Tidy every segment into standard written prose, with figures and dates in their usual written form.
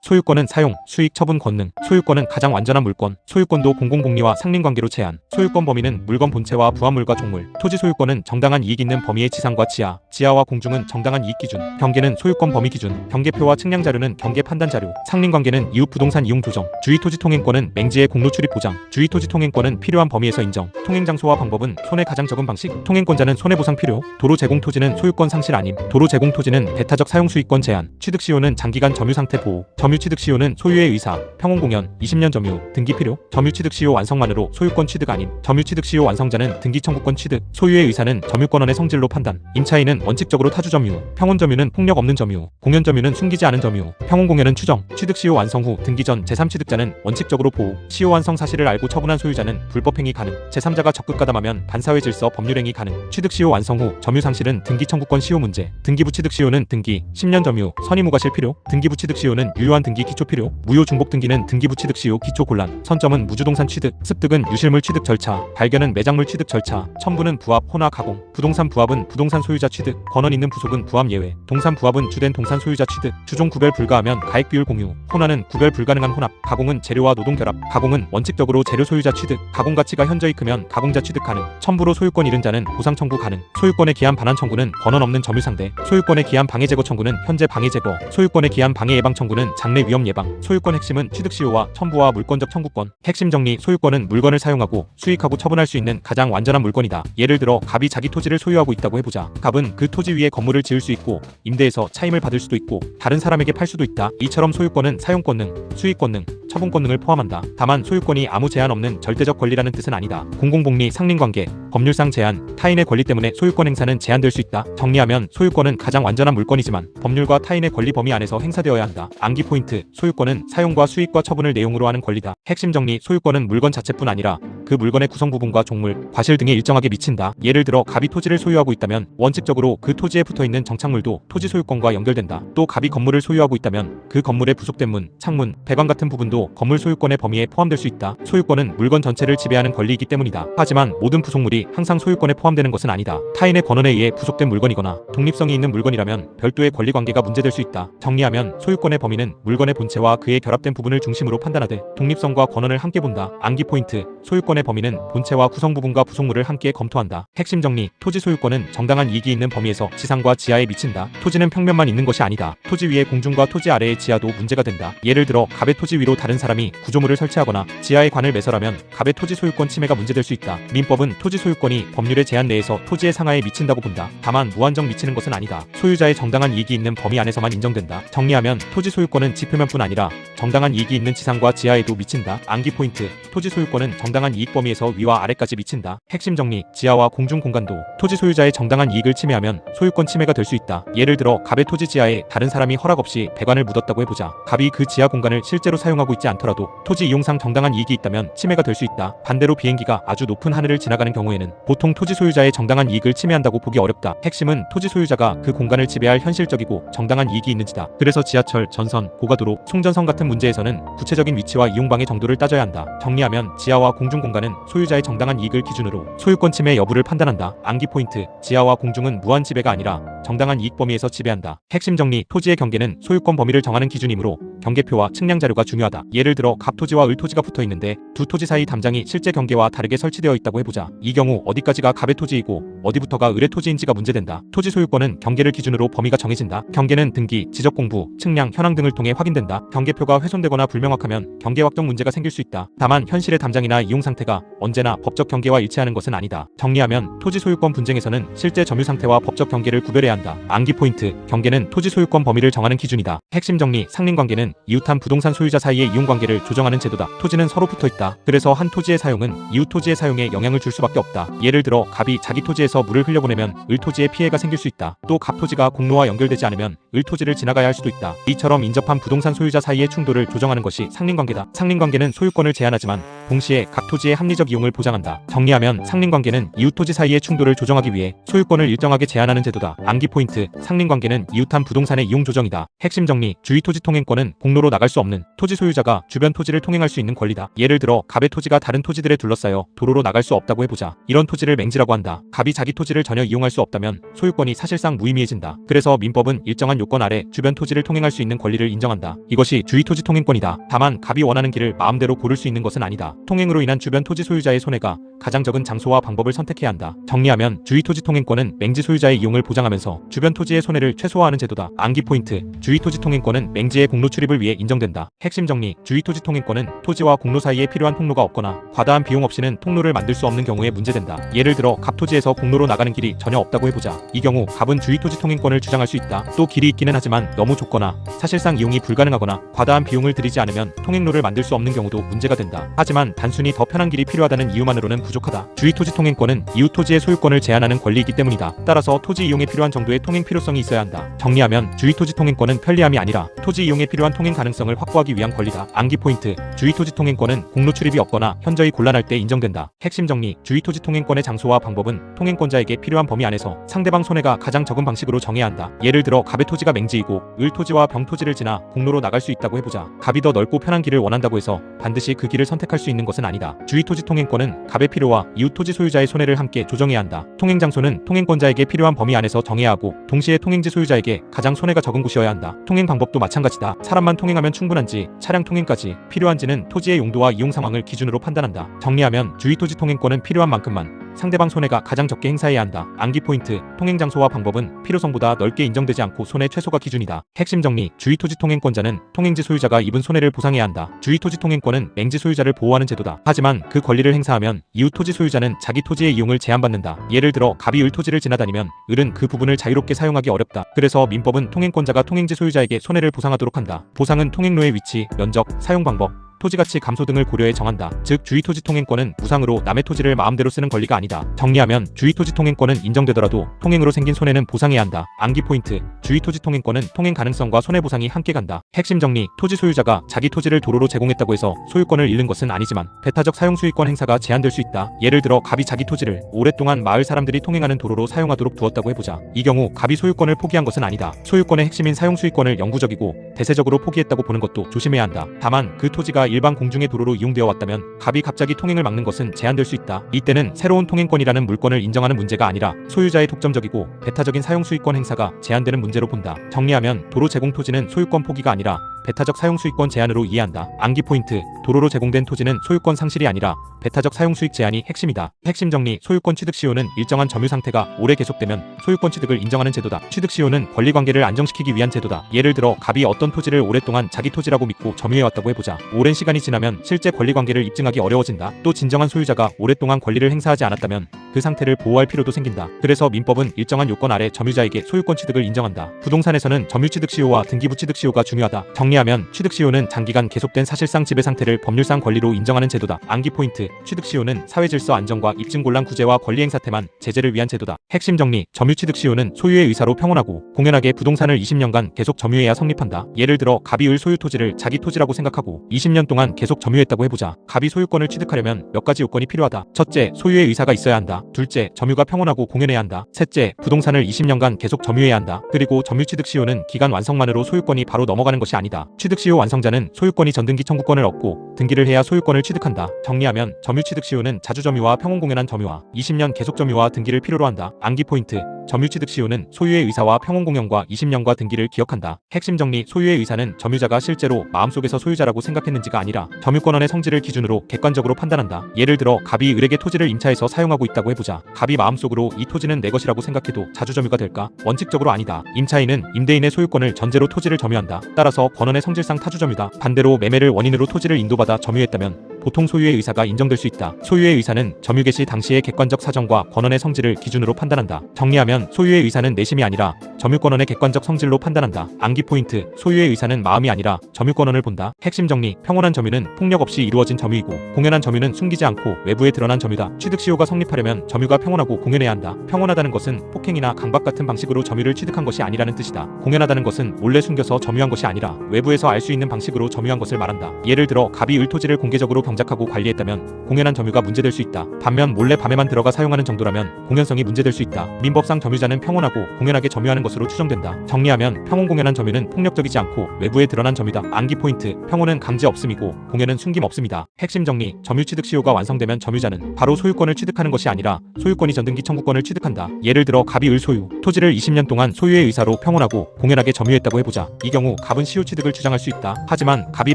소유권은 사용, 수익, 처분 권능. 소유권은 가장 완전한 물권. 소유권도 공공복리와 상린관계로 제한. 소유권 범위는 물건 본체와 부합물과 종물. 토지 소유권은 정당한 이익 있는 범위의 지상과 지하. 지하와 공중은 정당한 이익 기준. 경계는 소유권 범위 기준. 경계표와 측량 자료는 경계 판단 자료. 상린관계는 이웃 부동산 이용 조정. 주의 토지 통행권은 맹지의 공로 출입 보장. 주의 토지 통행권은 필요한 범위에서 인정. 통행 장소와 방법은 손해 가장 적은 방식. 통행권자는 손해보상 필요. 도로 제공 토지는 소유권 상실 아님. 도로 제공 토지는 대타적 사용 수익권 제한. 취득 시효는 장기간 점유 상태 보호. 점유 취득 시효는 소유의 의사. 평온 공연 20년 점유. 등기 필요. 점유 취득 시효 완성만으로 소유권 취득 아님. 점유 취득 시효 완성자는 등기 청구권 취득. 소유의 의사는 점유권원의 성질로 판단. 임차인은 원칙적으로 타주 점유. 평온 점유는 폭력 없는 점유. 공연 점유는 숨기지 않은 점유. 평온 공연은 추정. 취득 시효 완성 후 등기 전 제3취득자는 원칙적으로 보호. 시효 완성 사실을 알고 처분한 소유자는 불법행위 가능. 제3자가 적극 가담하면 반사회 질서 법률행위 가능. 취득 시효 완성 후 점유 상실은 등기 청구권 시효 문제. 등기부 취득 시효는 등기 10년 점유. 선의무과실 필요. 등기부 취득 시효는 유효한 등기 기초 필요. 무효 중복 등기는 등기부 취득 시효 기초 곤란. 선점은 무주동산 취득. 습득은 유실물 취득 절차. 발견은 매장물 취득 절차. 첨부는 부합, 혼화, 가공. 부동산 부합은 부동산 소유자 취득. 권원 있는 부속은 부합 예외. 동산 부합은 주된 동산 소유자 취득. 주종 구별 불가하면 가액 비율 공유. 혼화는 구별 불가능한 혼합. 가공은 재료와 노동 결합. 가공은 원칙적으로 재료 소유자 취득. 가공 가치가 현저히 크면 가공자 취득 가능. 첨부로 소유권 잃은 자는 보상 청구 가능. 소유권에 기한 반환 청구는 권원 없는 점유 상대. 소유권에 기한 방해 제거 청구는 현재 방해 제거. 소유권에 기한 방해 예방 청구는 장래 위험 예방. 소유권 핵심은 취득 시효와 첨부와 물권적 청구권. 핵심 정리. 소유권은 물건을 사용하고 수익하고 처분할 수 있는 가장 완전한 물건이다. 예를 들어 갑이 자기 토지를 소유하고 있다고 해보자. 갑은 그 토지 위에 건물을 지을 수 있고 임대에서 차임을 받을 수도 있고 다른 사람에게 팔 수도 있다. 이처럼 소유권은 사용권능, 수익권능, 처분권능을 포함한다. 다만 소유권이 아무 제한 없는 절대적 권리라는 뜻은 아니다. 공공복리, 상린관계, 법률상 제한, 타인의 권리 때문에 소유권 행사는 제한될 수 있다. 정리하면 소유권은 가장 완전한 물건이지만 법률과 타인의 권리 범위 안에서 행사되어야 한다. 암기 포인트. 소유권은 사용과 수익과 처분을 내용으로 하는 권리다. 핵심 정리. 소유권은 물건 자체뿐 아니라 그 물건의 구성 부분과 종물, 과실 등에 일정하게 미친다. 예를 들어 갑이 토지를 소유하고 있다면 원칙적으로 그 토지에 붙어있는 정착물도 토지 소유권과 연결된다. 또 갑이 건물을 소유하고 있다면 그 건물에 부속된 문, 창문, 배관 같은 부분도 건물 소유권의 범위에 포함될 수 있다. 소유권은 물건 전체를 지배하는 권리이기 때문이다. 하지만 모든 부속물이 항상 소유권에 포함되는 것은 아니다. 타인의 권한에 의해 부속된 물건이거나 독립성이 있는 물건이라면 별도의 권리관계가 문제될 수 있다. 정리하면 소유권의 범위는 물건의 본체와 그에 결합된 부분을 중심으로 판단하되 독립성과 권한을 함께 본다. 암기 포인트. 소유권의 범위는 본체와 구성 부분과 부속물을 함께 검토한다. 핵심 정리. 토지 소유권은 정당한 이익이 있는 범위에서 지상과 지하에 미친다. 토지는 평면만 있는 것이 아니다. 토지 위의 공중과 토지 아래의 지하도 문제가 된다. 예를 들어 갑의 토지 위로 다른 사람이 구조물을 설치하거나 지하에 관을 매설하면 갑의 토지 소유권 침해가 문제될 수 있다. 민법은 토지 소유권이 법률의 제한 내에서 토지의 상하에 미친다고 본다. 다만 무한정 미치는 것은 아니다. 소유자의 정당한 이익이 있는 범위 안에서만 인정된다. 정리하면 토지 소유권은 지표면뿐 아니라 정당한 이익이 있는 지상과 지하에도 미친다. 암기 포인트. 토지 소유권은 정당한 이익 범위에서 위와 아래까지 미친다. 핵심 정리. 지하와 공중 공간도 토지 소유자의 정당한 이익을 침해하면 소유권 침해가 될 수 있다. 예를 들어 갑의 토지 지하에 다른 사람이 허락 없이 배관을 묻었다고 해보자. 갑이 그 지하 공간을 실제로 사용하고 있지 않더라도 토지 이용상 정당한 이익이 있다면 침해가 될 수 있다. 반대로 비행기가 아주 높은 하늘을 지나가는 경우에는 보통 토지 소유자의 정당한 이익을 침해한다고 보기 어렵다. 핵심은 토지 소유자가 그 공간을 지배할 현실적이고 정당한 이익이 있는지다. 그래서 지하철, 전선, 고가도로, 송전선 같은 문제에서는 구체적인 위치와 이용방해 정도를 따져야 한다. 정리하면 지하와 공중 공간은 소유자의 정당한 이익을 기준으로 소유권 침해 여부를 판단한다. 암기 포인트. 지하와 공중은 무한 지배가 아니라 정당한 이익 범위에서 지배한다. 핵심 정리. 토지의 경계는 소유권 범위를 정하는 기준이므로 경계표와 측량 자료가 중요하다. 예를 들어 갑토지와 을토지가 붙어 있는데 두 토지 사이 담장이 실제 경계와 다르게 설치되어 있다고 해보자. 이 경우 어디까지가 갑의 토지이고 어디부터가 을의 토지인지가 문제된다. 토지 소유권은 경계를 기준으로 범위가 정해진다. 경계는 등기, 지적 공부, 측량, 현황 등을 통해 확인된다. 경계표가 훼손되거나 불명확하면 경계 확정 문제가 생길 수 있다. 다만 현실의 담장이나 이용 상태가 언제나 법적 경계와 일치하는 것은 아니다. 정리하면 토지 소유권 분쟁에서는 실제 점유 상태와 법적 경계를 구별해야 한다. 암기 포인트. 경계는 토지 소유권 범위를 정하는 기준이다. 핵심 정리. 상린관계는 이웃한 부동산 소유자 사이의 이용관계를 조정하는 제도다. 토지는 서로 붙어있다. 그래서 한 토지의 사용은 이웃 토지의 사용에 영향을 줄 수밖에 없다. 예를 들어 갑이 자기 토지에서 물을 흘려보내면 을 토지에 피해가 생길 수 있다. 또 갑 토지가 공로와 연결되지 않으면 을 토지를 지나가야 할 수도 있다. 이처럼 인접한 부동산 소유자 사이의 충돌을 조정하는 것이 상린관계다. 상린관계는 소유권을 제한하지만 동시에 각 토지의 합리적 이용을 보장한다. 정리하면 상린관계는 이웃 토지 사이의 충돌을 조정하기 위해 소유권을 일정하게 제한하는 제도다. 암기 포인트: 상린관계는 이웃한 부동산의 이용 조정이다. 핵심 정리: 주위토지 통행권은 공로로 나갈 수 없는 토지 소유자가 주변 토지를 통행할 수 있는 권리다. 예를 들어 갑의 토지가 다른 토지들에 둘러싸여 도로로 나갈 수 없다고 해보자. 이런 토지를 맹지라고 한다. 갑이 자기 토지를 전혀 이용할 수 없다면 소유권이 사실상 무의미해진다. 그래서 민법은 일정한 요건 아래 주변 토지를 통행할 수 있는 권리를 인정한다. 이것이 주위토지 통행권이다. 다만 갑이 원하는 길을 마음대로 고를 수 있는 것은 아니다. 통행으로 인한 주변 토지 소유자의 손해가 가장 적은 장소와 방법을 선택해야 한다. 정리하면 주위토지 통행권은 맹지 소유자의 이용을 보장하면서 주변 토지의 손해를 최소화하는 제도다. 암기 포인트: 주위토지 통행권은 맹지의 공로 출입을 위해 인정된다. 핵심 정리: 주위토지 통행권은 토지와 공로 사이에 필요한 통로가 없거나 과다한 비용 없이는 통로를 만들 수 없는 경우에 문제된다. 예를 들어 갑토지에서 공로로 나가는 길이 전혀 없다고 해보자. 이 경우 갑은 주위토지 통행권을 주장할 수 있다. 또 길이 있기는 하지만 너무 좁거나 사실상 이용이 불가능하거나 과다한 비용을 들이지 않으면 통행로를 만들 수 없는 경우도 문제가 된다. 하지만 단순히 더 편한 길이 필요하다는 이유만으로는 부족하다. 주위토지 통행권은 이웃 토지의 소유권을 제한하는 권리이기 때문이다. 따라서 토지 이용에 필요한 정도의 통행 필요성이 있어야 한다. 정리하면 주위토지 통행권은 편리함이 아니라 토지 이용에 필요한 통행 가능성을 확보하기 위한 권리다. 암기 포인트: 주위토지 통행권은 공로 출입이 없거나 현저히 곤란할 때 인정된다. 핵심 정리: 주위토지 통행권의 장소와 방법은 통행권자에게 필요한 범위 안에서 상대방 손해가 가장 적은 방식으로 정해야 한다. 예를 들어 갑의 토지가 맹지이고 을 토지와 병 토지를 지나 공로로 나갈 수 있다고 해보자. 갑이 더 넓고 편한 길을 원한다고 해서 반드시 그 길을 선택할 수 있는 것은 아니다. 주위토지 통행권은 갑의 필요와 이웃 토지 소유자의 손해를 함께 조정해야 한다. 통행 장소는 통행권자에게 필요한 범위 안에서 정해야 하고 동시에 통행지 소유자에게 가장 손해가 적은 곳이어야 한다. 통행 방법도 마찬가지다. 사람만 통행하면 충분한지 차량 통행까지 필요한지는 토지의 용도와 이용 상황을 기준으로 판단한다. 정리하면 주위토지 통행권은 필요한 만큼만 상대방 손해가 가장 적게 행사해야 한다. 암기 포인트: 통행 장소와 방법은 필요성보다 넓게 인정되지 않고 손해 최소가 기준이다. 핵심 정리: 주위토지 통행권자는 통행지 소유자가 입은 손해를 보상해야 한다. 주위토지 통행권은 맹지 소유자를 보호하는 제도다. 하지만 그 권리를 행사하면 이웃 토지 소유자는 자기 토지의 이용을 제한받는다. 예를 들어 갑이 을 토지를 지나다니면 을은 그 부분을 자유롭게 사용하기 어렵다. 그래서 민법은 통행권자가 통행지 소유자에게 손해를 보상하도록 한다. 보상은 통행로의 위치, 면적, 사용 방법, 토지가치 감소 등을 고려해 정한다. 즉 주위토지 통행권은 무상으로 남의 토지를 마음대로 쓰는 권리가 아니다. 정리하면 주위토지 통행권은 인정되더라도 통행으로 생긴 손해는 보상해야 한다. 암기 포인트: 주위토지 통행권은 통행 가능성과 손해보상이 함께 간다. 핵심 정리: 토지 소유자가 자기 토지를 도로로 제공했다고 해서 소유권을 잃는 것은 아니지만 배타적 사용수익권 행사가 제한될 수 있다. 예를 들어 갑이 자기 토지를 오랫동안 마을 사람들이 통행하는 도로로 사용하도록 두었다고 해보자. 이 경우 갑이 소유권을 포기한 것은 아니다. 소유권의 핵심인 사용수익권을 영구적이고 대세적으로 포기했다고 보는 것도 조심해야 한다. 다만 그 토지가 일반 공중의 도로로 이용되어 왔다면 갑이 갑자기 통행을 막는 것은 제한될 수 있다. 이때는 새로운 통행권이라는 물권을 인정하는 문제가 아니라 소유자의 독점적이고 배타적인 사용수익권 행사가 제한되는 문제로 본다. 정리하면 도로 제공 토지는 소유권 포기가 아니라 배타적 사용수익권 제한으로 이해한다. 암기 포인트: 도로로 제공된 토지는 소유권 상실이 아니라 배타적 사용수익 제한이 핵심이다. 핵심 정리: 소유권 취득 시효는 일정한 점유 상태가 오래 계속되면 소유권 취득을 인정하는 제도다. 취득 시효는 권리관계를 안정시키기 위한 제도다. 예를 들어 갑이 어떤 토지를 오랫동안 자기 토지라고 믿고 점유해왔다고 해보자. 오랜 시간이 지나면 실제 권리관계를 입증하기 어려워진다. 또 진정한 소유자가 오랫동안 권리를 행사하지 않았다면 그 상태를 보호할 필요도 생긴다. 그래서 민법은 일정한 요건 아래 점유자에게 소유권 취득을 인정한다. 부동산에서는 점유 취득 시효와 등기부 취득 시효가 중요하다. 정리하면 취득 시효는 장기간 계속된 사실상 지배 상태를 법률상 권리로 인정하는 제도다. 암기 포인트: 취득 시효는 사회 질서 안정과 입증 곤란 구제와 권리 행사 태만 제재를 위한 제도다. 핵심 정리: 점유 취득 시효는 소유의 의사로 평온하고 공연하게 부동산을 20년간 계속 점유해야 성립한다. 예를 들어 갑이 을 소유 토지를 자기 토지라고 생각하고 20년 동안 계속 점유했다고 해보자. 갑이 소유권을 취득하려면 몇 가지 요건이 필요하다. 첫째, 소유의 의사가 있어야 한다. 둘째, 점유가 평온하고 공연해야 한다. 셋째, 부동산을 20년간 계속 점유해야 한다. 그리고 점유 취득 시효는 기간 완성만으로 소유권이 바로 넘어가는 것이 아니다. 취득 시효 완성자는 소유권이 전등기 청구권을 얻고 등기를 해야 소유권을 취득한다. 정리하면 점유 취득 시효는 자주 점유와 평온 공연한 점유와 20년 계속 점유와 등기를 필요로 한다. 암기 포인트: 점유 취득 시효는 소유의 의사와 평온 공연과 20년과 등기를 기억한다. 핵심 정리: 소유의 의사는 점유자가 실제로 마음속에서 소유자라고 생각했는지가 아니라 점유권원의 성질을 기준으로 객관적으로 판단한다. 예를 들어 갑이 을에게 토지를 임차해서 사용하고 있다고 해보자. 갑이 마음속으로 이 토지는 내 것이라고 생각해도 자주 점유가 될까? 원칙적으로 아니다. 임차인은 임대인의 소유권을 전제로 토지를 점유한다. 따라서 권원의 성질상 타주 점유다. 반대로 매매를 원인으로 토지를 인도받아 점유했다면 보통 소유의 의사가 인정될 수 있다. 소유의 의사는 점유 개시 당시의 객관적 사정과 권원의 성질을 기준으로 판단한다. 정리하면 소유의 의사는 내심이 아니라 점유권원의 객관적 성질로 판단한다. 암기 포인트: 소유의 의사는 마음이 아니라 점유권원을 본다. 핵심 정리: 평온한 점유는 폭력 없이 이루어진 점유이고 공연한 점유는 숨기지 않고 외부에 드러난 점유다. 취득 시효가 성립하려면 점유가 평온하고 공연해야 한다. 평온하다는 것은 폭행이나 강박 같은 방식으로 점유를 취득한 것이 아니라는 뜻이다. 공연하다는 것은 몰래 숨겨서 점유한 것이 아니라 외부에서 알 수 있는 방식으로 점유한 것을 말한다. 예를 들어 갑이 을 토지를 공개적으로 경작하고 관리했다면 공연한 점유가 문제될 수 있다. 반면 몰래 밤에만 들어가 사용하는 정도라면 공연성이 문제될 수 있다. 민법상 점유자는 평온하고 공연하게 점유하는 것으로 추정된다. 정리하면 평온 공연한 점유는 폭력적이지 않고 외부에 드러난 점유다. 암기 포인트: 평온은 강제 없음이고 공연은 숨김 없음이다. 핵심 정리: 점유 취득 시효가 완성되면 점유자는 바로 소유권을 취득하는 것이 아니라 소유권이 전등기 청구권을 취득한다. 예를 들어 갑이 을 소유, 토지를 20년 동안 소유의 의사로 평온하고 공연하게 점유했다고 해보자. 이 경우 갑은 시효 취득을 주장할 수 있다. 하지만 갑이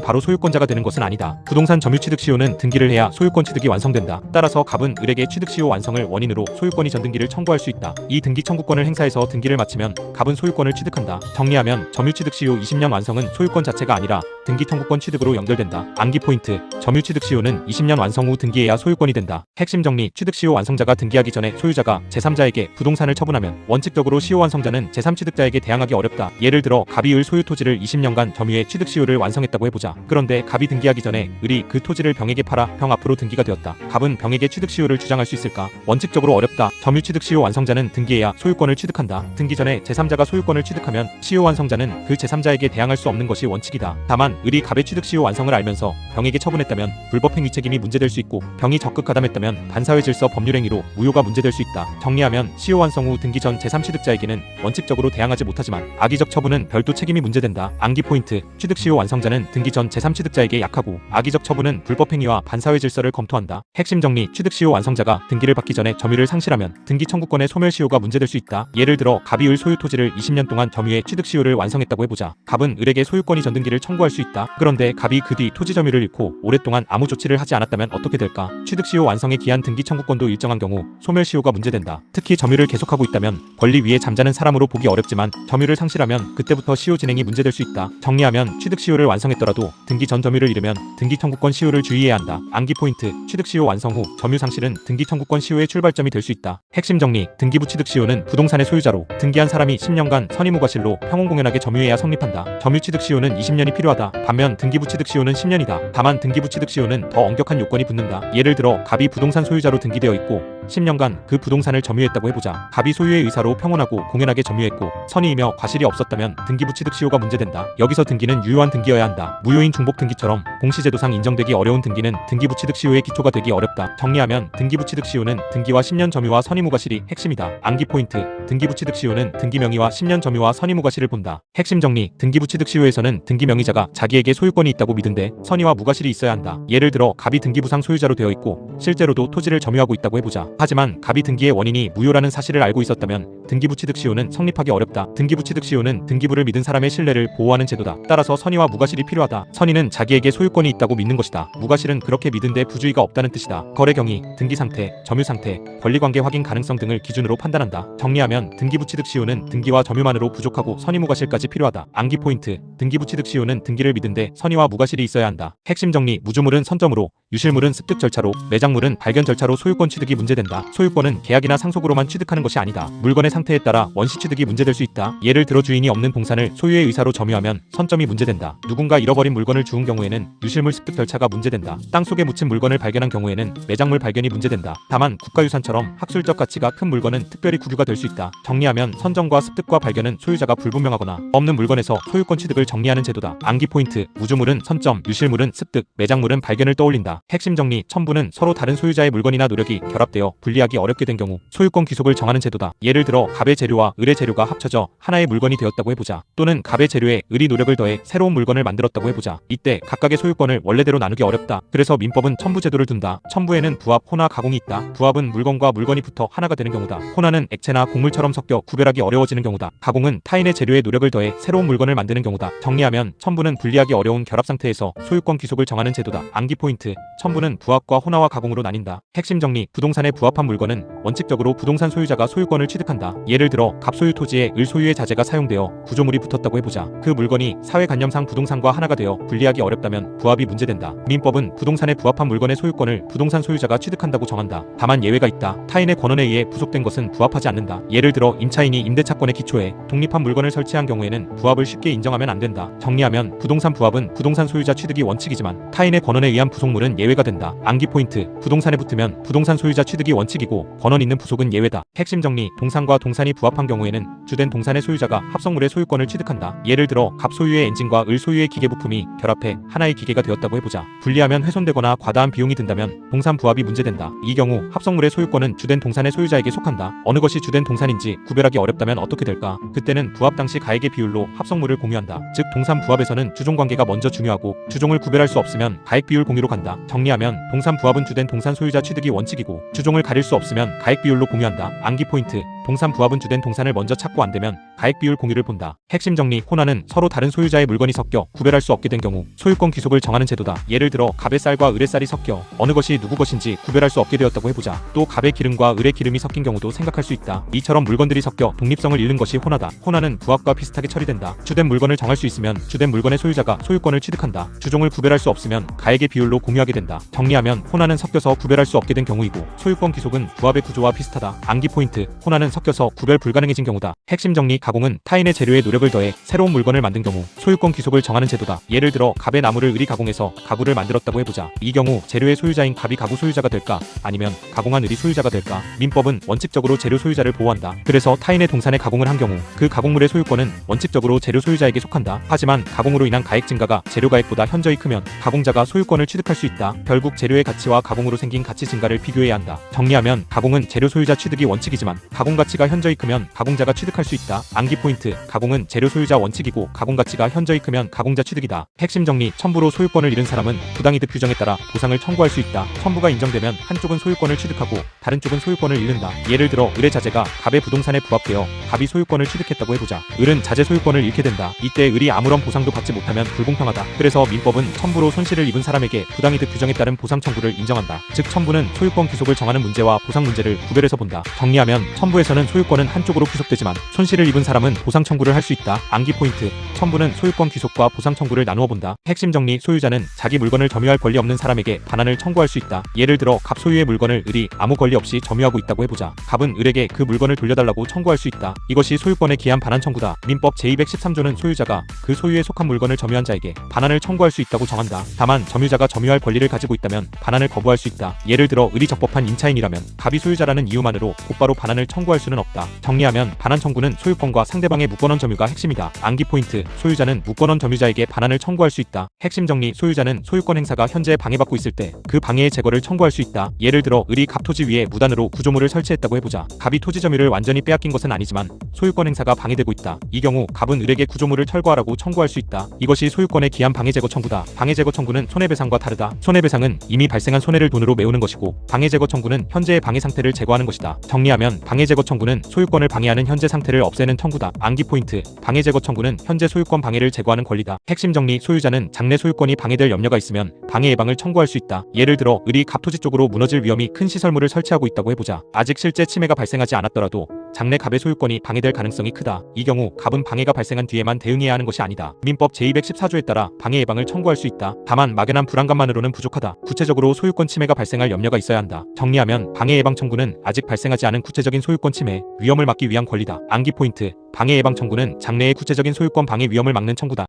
바로 소유권자가 되는 것은 아니다. 부동산 점유 취득 시효는 등기를 해야 소유권 취득이 완성된다. 따라서 갑은 을에게 취득 시효 완성을 원인으로 소유권이 전등기를 청구할 수 있다. 이 등기 청구권을 행사해서 등기를 마치면 갑은 소유권을 취득한다. 정리하면 점유 취득 시효 20년 완성은 소유권 자체가 아니라 등기 청구권 취득으로 연결된다. 암기 포인트: 점유 취득 시효는 20년 완성 후 등기해야 소유권이 된다. 핵심 정리: 취득 시효 완성자가 등기하기 전에 소유자가 제3자에게 부동산을 처분하면 원칙적으로 시효 완성자는 제3취득자에게 대항하기 어렵다. 예를 들어 갑이 을 소유 토지를 20년간 점유해 취득 시효를 완성했다고 해보자. 그런데 갑이 등기하기 전에 을이 그 토지를 병에게 팔아 병 앞으로 등기가 되었다. 갑은 병에게 취득 시효를 주장할 수 있을까? 원칙적으로 어렵다. 점유 취득 시효 완성자는 등기해야 소유권을 취득한다. 등기 전에 제3자가 소유권을 취득하면 시효 완성자는 그 제3자에게 대항할 수 없는 것이 원칙이다. 다만 을이 갑의 취득 시효 완성을 알면서 병에게 처분했다면 불법 행위 책임이 문제될 수 있고 병이 적극 가담했다면 반사회 질서 법률 행위로 무효가 문제될 수 있다. 정리하면 시효 완성 후 등기 전 제3취득자에게는 원칙적으로 대항하지 못하지만 악의적 처분은 별도 책임이 문제된다. 암기 포인트: 취득 시효 완성자는 등기 전 제3취득자에게 약하고 악의적 처분은 불법 행위와 반사회 질서를 검토한다. 핵심 정리: 취득 시효 완성자가 등기를 받기 전에 점유를 상실하면 등기 청구권의 소멸 시효가 문제될 수 있다. 예를 들어 갑이 을 소유 토지를 20년 동안 점유해 취득 시효를 완성했다고 해보자. 갑은 을에게 소유권이 전등기를 청구할 수 있다. 그런데 갑이 그 뒤 토지 점유를 잃고 오랫동안 아무 조치를 하지 않았다면 어떻게 될까? 취득 시효 완성에 기한 등기 청구권도 일정한 경우 소멸 시효가 문제된다. 특히 점유를 계속하고 있다면 권리 위에 잠자는 사람으로 보기 어렵지만 점유를 상실하면 그때부터 시효 진행이 문제될 수 있다. 정리하면 취득 시효를 완성했더라도 등기 전 점유를 잃으면 등기 청구권 시효를 주의해야 한다. 암기 포인트: 취득 시효 완성 후 점유 상실은 등기 청구권 시효의 출발점이 될 수 있다. 핵심 정리: 등기부 취득 시효는 부동산의 소유자로 등기한 사람이 10년간 선의무과실로 평온 공연하게 점유해야 성립한다. 점유 취득 시효는 20년이 필요하다. 반면 등기부 취득 시효는 10년이다. 다만 등기부 취득 시효는 더 엄격한 요건이 붙는다. 예를 들어 갑이 부동산 소유자로 등기되어 있고 10년간 그 부동산을 점유했다고 해보자. 갑이 소유의 의사로 평온하고 공연하게 점유했고 선의이며 과실이 없었다면 등기부 취득 시효가 문제된다. 여기서 등기는 유효한 등기여야 한다. 무효인 중복 등기처럼 공시제도상 인정되기 어려운 등기는 등기부 취득 시효의 기초가 되기 어렵다. 정리하면 등기부 취득 시효는 등기와 10년 점유와 선의무과실이 핵심이다. 암기 포인트: 등기부 취득 시효는 등기 명의와 10년 점유와 선의무과실을 본다. 핵심 정리: 등기부 취득 시효에서는 등기 명의자가 자기에게 소유권이 있다고 믿은데 선의와 무과실이 있어야 한다. 예를 들어 갑이 등기부상 소유자로 되어 있고 실제로도 토지를 점유하고 있다고 해보자. 하지만 갑이 등기의 원인이 무효라는 사실을 알고 있었다면 등기부 취득 시효는 성립하기 어렵다. 등기부 취득 시효는 등기부를 믿은 사람의 신뢰를 보호하는 제도다. 따라서 선의와 무과실이 필요하다. 선의는 자기에게 소유권이 있다고 믿는 것이다. 무과실은 그렇게 믿은데 부주의가 없다는 뜻이다. 거래 경위, 등기 상태, 점유 상태, 권리관계 확인 가능성 등을 기준으로 판단한다. 정리하면 등기부 취득 시효는 등기와 점유만으로 부족하고 선의 무과실까지 필요하다. 암기 포인트: 등기부 취득 시효는 등기를 믿은데 선의와 무과실이 있어야 한다. 핵심 정리: 무주물은 선점으로, 유실물은 습득 절차로, 매장물은 발견 절차로 소유권 취득이 문제된다. 소유권은 계약이나 상속으로만 취득하는 것이 아니다. 물건의 상태에 따라 원시 취득이 문제될 수 있다. 예를 들어 주인이 없는 동산을 소유의 의사로 점유하면 선점이 문제된다. 누군가 잃어버린 물건을 주운 경우에는 유실물 습득 절차가 문제된다. 땅 속에 묻힌 물건을 발견한 경우에는 매장물 발견이 문제된다. 다만 국가유산처럼 학술적 가치가 큰 물건은 특별히 구류가 될 수 있다. 정리하면 선점과 습득과 발견은 소유자가 불분명하거나 없는 물건에서 소유권 취득을 정리하는 제도다. 암기 포인트: 무주물은 선점, 유실물은 습득, 매장물은 발견을 떠올린다. 핵심 정리: 첨부는 서로 다른 소유자의 물건이나 노력이 결합되어 분리하기 어렵게 된 경우 소유권 귀속을 정하는 제도다. 예를 들어 갑의 재료와 을의 재료가 합쳐져 하나의 물건이 되었다고 해보자. 또는 갑의 재료에 을이 노력을 더해 새로운 물건을 만들었다고 해보자. 이때 각각의 소유권을 원래대로 나누기 어렵다. 그래서 민법은 첨부 제도를 둔다. 첨부에는 부합, 혼화, 가공이 있다. 부합은 물건과 물건이 붙어 하나가 되는 경우다. 혼화는 액체나 곡물처럼 섞여 구별하기 어려워지는 경우다. 가공은 타인의 재료에 노력을 더해 새로운 물건을 만드는 경우다. 정리하면 첨부는 분리하기 어려운 결합 상태에서 소유권 귀속을 정하는 제도다. 암기 포인트: 첨부는 부합과 혼화와 가공으로 나뉜다. 핵심 정리: 부동산에 부합한 물건은 원칙적으로 부동산 소유자가 소유권을 취득한다. 예를 들어 갑 소유 토지에 을 소유의 자재가 사용되어 구조물이 붙었다고 해보자. 그 물건이 사회관념상 부동산과 하나가 되어 분리하기 어렵다면 부합이 문제된다. 민법은 부동산에 부합한 물건의 소유권을 부동산 소유자가 취득한다고 정한다. 다만 예외가 있다. 타인의 권한에 의해 부속된 것은 부합하지 않는다. 예를 들어 임차인이 임대차권의 기초에 독립한 물건을 설치한 경우에는 부합을 쉽게 인정하면 안 된다. 정리하면 부동산 부합은 부동산 소유자 취득이 원칙이지만 타인의 권한에 의한 부속물은 예외가 된다. 암기 포인트. 부동산에 붙으면 부동산 소유자 취득이 원칙이고 권한 있는 부속은 예외다. 핵심 정리. 동산과 동산이 부합한 경우에는 주된 동산의 소유자가 합성물의 소유권을 취득한다. 예를 들어 갑 소유의 엔진과 을 소유의 기계 부품이 결합해 하나의 기계가 되었다고 해보자. 분리하면 훼손되거나 과다한 비용이 든다면 동산 부합이 문제된다. 이 경우 합성물의 소유권은 주된 동산의 소유자에게 속한다. 어느 것이 주된 동산인지 구별하기 어렵다면 어떻게 될까? 그때는 부합 당시 가액의 비율로 합성물을 공유한다. 즉 동산 부합에서는 주종관계가 먼저 중요하고 주종을 구별할 수 없으면 가액 비율 공유로 간다. 정리하면 동산 부합은 주된 동산 소유자 취득이 원칙이고 주종을 가릴 수 없으면 가액 비율로 공유한다. 암기 포인트. 동산 부합은 주된 동산을 먼저 찾고 안되면 가액 비율 공유를 본다. 핵심 정리. 혼화는 서로 다른 소유자의 물건이 섞여 구별할 수 없게 된 경우 소유권 귀속을 정하는 제도다. 예를 들어 갑의 쌀과 을의 쌀이 섞여 어느 것이 누구 것인지 구별할 수 없게 되었다고 해보자. 또 갑의 기름과 을의 기름이 섞인 경우도 생각할 수 있다. 이처럼 물건들이 섞여 독립성을 잃는 것이 혼화다. 혼화는 부합과 비슷하게 처리된다. 주된 물건을 정할 수 있으면 주된 물건의 소유자가 소유권을 취득한다. 주종을 구별할 수 없으면 가액의 비율로 공유하게 된다. 정리하면 혼화는 섞여서 구별할 수 없게 된 경우이고 소유권 귀속은 부합의 구조와 비슷하다. 암기 포인트. 혼화는 섞여서 구별 불가능해진 경우다. 핵심 정리. 가공은 타인의 재료에 노력을 더해 새로운 물건을 만든 경우 소유권 귀속을 정하는 제도다. 예를 들어 갑의 나무를 을이 가공해서 가구를 만들었다고 해보자. 이 경우 재료의 소유자인 갑이 가구 소유자가 될까? 아니면 가공한 을이 소유자가 될까? 민법은 원칙적으로 재료 소유자를 보호한다. 그래서 타인의 동산에 가공을 한 경우 그 가공물의 소유권은 원칙적으로 재료 소유자에게 속한다. 하지만 가공으로 인한 가액 증가가 재료 가액보다 현저히 크면 가공자가 소유권을 취득할 수 있다. 결국 재료의 가치와 가공으로 생긴 가치 증가를 비교해야 한다. 정리하면 가공은 재료 소유자 취득이 원칙이지만 가공 가치가 현저히 크면 가공자가 취득할 수 있다. 암기 포인트. 가공은 재료 소유자 원칙이고 가공 가치가 현저히 크면 가공자 취득이다. 핵심 정리. 첨부로 소유권을 잃은 사람은 부당이득 규정에 따라 보상을 청구할 수 있다. 첨부가 인정되면 한쪽은 소유권을 취득하고 다른 쪽은 소유권을 잃는다. 예를 들어 을의 자재가 갑의 부동산에 부합되어 갑이 소유권을 취득했다고 해보자. 을은 자재 소유권을 잃게 된다. 이때 을이 아무런 보상도 받지 못하면 불공평하다. 그래서 민법은 첨부로 손실을 입은 사람에게 부당이득 규정에 따른 보상 청구를 인정한다. 즉 첨부는 소유권 귀속을 정하는 문제와 보상 문제를 구별해서 본다. 정리하면 첨부에서는 소유권은 한쪽으로 귀속되지만 손실을 입은 사람은 보상 청구를 할 수 있다. 암기 포인트. 첨부는 소유권 귀속과 보상 청구를 나누어 본다. 핵심 정리. 소유자는 자기 물건을 점유할 권리 없는 사람에게 반환을 청구할 수 있다. 예를 들어 갑 소유의 물건을 을이 아무 권리 없이 점유하고 있다고 해보자. 갑은 을에게 그 물건을 돌려달라고 청구할 수 있다. 이것이 소유권에 기한 반환 청구다. 민법 제213조는 소유자가 그 소유에 속한 물건을 점유한 자에게 반환을 청구할 수 있다고 정한다. 다만 점유자가 점유할 권리를 가지고 있다면 반환을 거부할 수 있다. 예를 들어 을이 적법한 임차인이라면 갑이 소유자라는 이유만으로 곧바로 반환을 청구할 수는 없다. 정리하면 반환 청구는 소유권과 상대방의 무권원 점유가 핵심이다. 암기 포인트. 소유자는 무권원 점유자에게 반환을 청구할 수 있다. 핵심 정리. 소유자는 소유권 행사가 현재 방해받고 있을 때 그 방해의 제거를 청구할 수 있다. 예를 들어 을이 갑 토지 위에 무단으로 구조물을 설치했다고 해보자. 갑이 토지 점유를 완전히 빼앗긴 것은 아니지만 소유권 행사가 방해되고 있다. 이 경우 갑은 을에게 구조물을 철거하라고 청구할 수 있다. 이것이 소유권에 기한 방해 제거 청구다. 방해 제거 청구는 손해배상과 다르다. 손해배상은 이미 발생한 손해를 돈으로 메우는 것이고 방해 제거 청구는 현재의 방해 상태를 제거하는 것이다. 정리하면 방해 제거 청구는 소유권을 방해하는 현재 상태를 없애는 청구다. 암기 포인트. 방해 제거 청구는 현재 소유권 방해를 제거하는 권리다. 핵심 정리. 소유자는 장래 소유권이 방해될 염려가 있으면 방해 예방을 청구할 수 있다. 예를 들어 을이 갑 토지 쪽으로 무너질 위험이 큰 시설물을 설치하고 있다고 해보자. 아직 실제 침해가 발생하지 않았더라도 장래 갑의 소유권이 방해될 가능성이 크다. 이 경우 갑은 방해가 발생한 뒤에만 대응해야 하는 것이 아니다. 민법 제214조에 따라 방해 예방을 청구할 수 있다. 다만 막연한 불안감만으로는 부족하다. 구체적으로 소유권 침해가 발생할 염려가 있어야 한다. 정리하면 방해 예방 청구는 아직 발생하지 않은 구체적인 소유권 침해, 위험을 막기 위한 권리다. 암기 포인트. 방해 예방 청구는 장래의 구체적인 소유권 방해 위험을 막는 청구다.